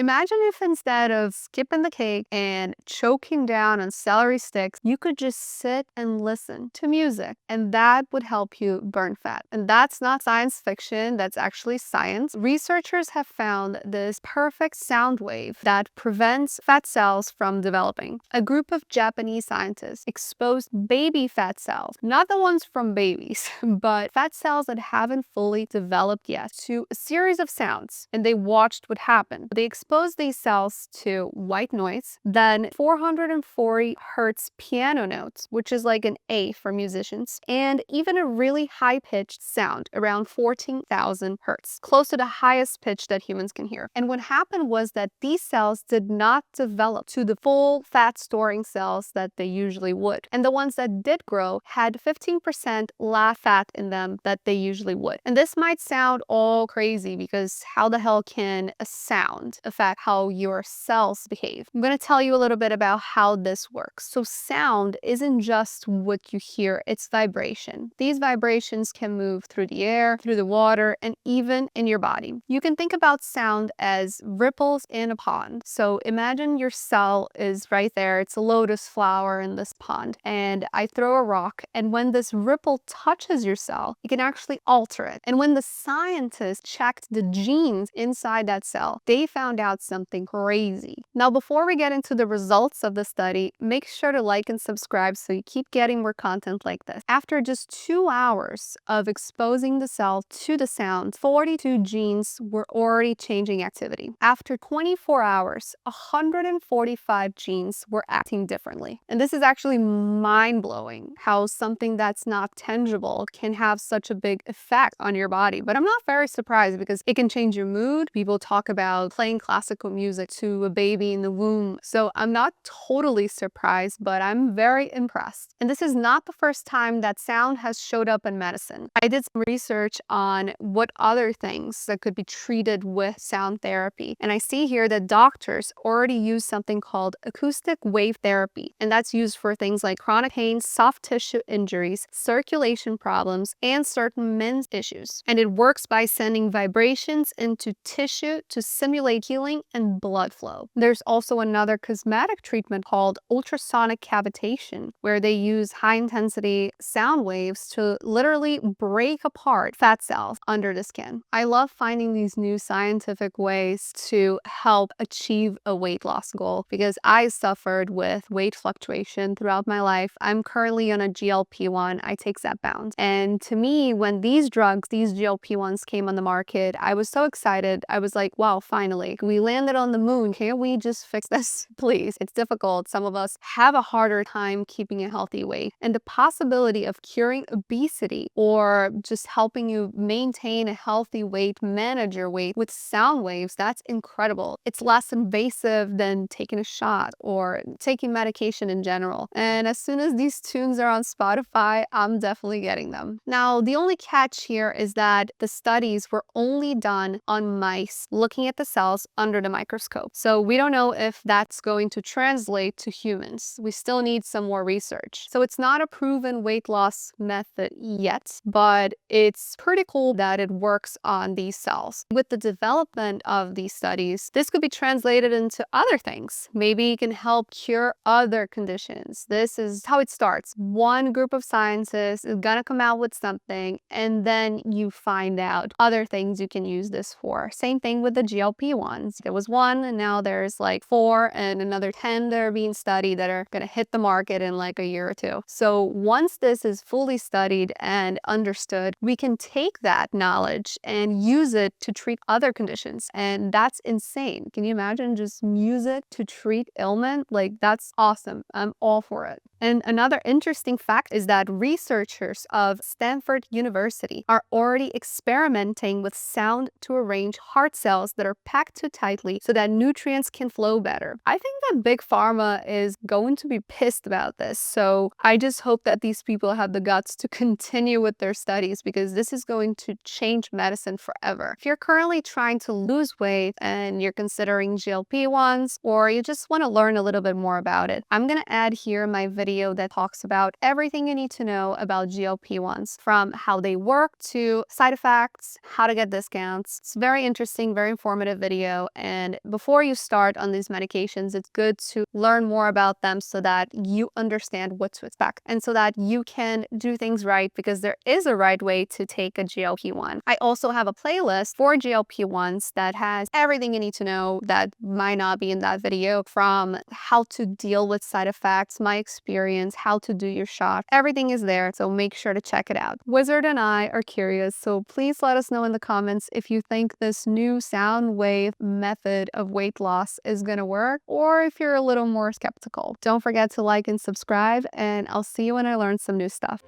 Imagine if instead of skipping the cake and choking down on celery sticks, you could just sit and listen to music, and that would help you burn fat. And that's not science fiction, that's actually science. Researchers have found this perfect sound wave that prevents fat cells from developing. A group of Japanese scientists exposed baby fat cells, not the ones from babies, but fat cells that haven't fully developed yet, to a series of sounds, and they watched what happened. They exposed these cells to white noise, then 440 hertz piano notes, which is like an A for musicians, and even a really high-pitched sound, around 14,000 hertz, close to the highest pitch that humans can hear. And what happened was that these cells did not develop to the full fat-storing cells that they usually would. And the ones that did grow had 15% less fat in them that they usually would. And this might sound all crazy because how the hell can a sound affect how your cells behave? I'm going to tell you a little bit about how this works. So sound isn't just what you hear, it's vibration. These vibrations can move through the air, through the water, and even in your body. You can think about sound as ripples in a pond. So imagine your cell is right there. It's a lotus flower in this pond, and I throw a rock, and when this ripple touches your cell, you can actually alter it. And when the scientists checked the genes inside that cell, they found out something crazy. Now, before we get into the results of the study, make sure to like and subscribe so you keep getting more content like this. After just 2 hours of exposing the cell to the sound, 42 genes were already changing activity. After 24 hours, 145 genes were acting differently. And this is actually mind-blowing, how something that's not tangible can have such a big effect on your body. But I'm not very surprised because it can change your mood. People talk about playing classical music to a baby in the womb. So I'm not totally surprised, but I'm very impressed. And this is not the first time that sound has showed up in medicine. I did some research on what other things that could be treated with sound therapy. And I see here that doctors already use something called acoustic wave therapy. And that's used for things like chronic pain, soft tissue injuries, circulation problems, and certain men's issues. And it works by sending vibrations into tissue to simulate healing and blood flow. There's also another cosmetic treatment called ultrasonic cavitation, where they use high-intensity sound waves to literally break apart fat cells under the skin. I love finding these new scientific ways to help achieve a weight loss goal because I suffered with weight fluctuation throughout my life. I'm currently on a GLP-1. I take Zepbound. And to me, when these drugs, these GLP-1s came on the market, I was so excited. I was like, wow, finally, we landed on the moon. Can't we just fix this, please? It's difficult. Some of us have a harder time keeping a healthy weight. And the possibility of curing obesity or just helping you maintain a healthy weight, manage your weight with sound waves, that's incredible. It's less invasive than taking a shot or taking medication in general. And as soon as these tunes are on Spotify, I'm definitely getting them. Now, the only catch here is that the studies were only done on mice looking at the cells under the microscope. So we don't know if that's going to translate to humans. We still need some more research. So it's not a proven weight loss method yet, but it's pretty cool that it works on these cells. With the development of these studies, this could be translated into other things. Maybe it can help cure other conditions. This is how it starts. One group of scientists is gonna come out with something, and then you find out other things you can use this for. Same thing with the GLP-1s. There was one, and now there's like 4 and another 10 that are being studied that are gonna hit the market in like a year or two. So once this is fully studied and understood, we can take that knowledge and use it to treat other conditions. And that's insane. Can you imagine just music to treat ailment? Like, that's awesome. I'm all for it. And another interesting fact is that researchers of Stanford University are already experimenting with sound to arrange heart cells that are packed too tightly so that nutrients can flow better. I think that Big Pharma is going to be pissed about this. So I just hope that these people have the guts to continue with their studies because this is going to change medicine forever. If you're currently trying to lose weight and you're considering GLP-1s or you just want to learn a little bit more about it, I'm going to add here my video that talks about everything you need to know about GLP-1s, from how they work to side effects, how to get discounts. It's a very interesting, very informative video, And before you start on these medications, it's good to learn more about them so that you understand what to expect and so that you can do things right, because there is a right way to take a GLP-1. I also have a playlist for GLP-1s that has everything you need to know that might not be in that video, from how to deal with side effects, my experience, how to do your shot. Everything is there, so make sure to check it out. Wizard and I are curious, so please let us know in the comments if you think this new sound wave method of weight loss is gonna work, or if you're a little more skeptical. Don't forget to like and subscribe, and I'll see you when I learn some new stuff.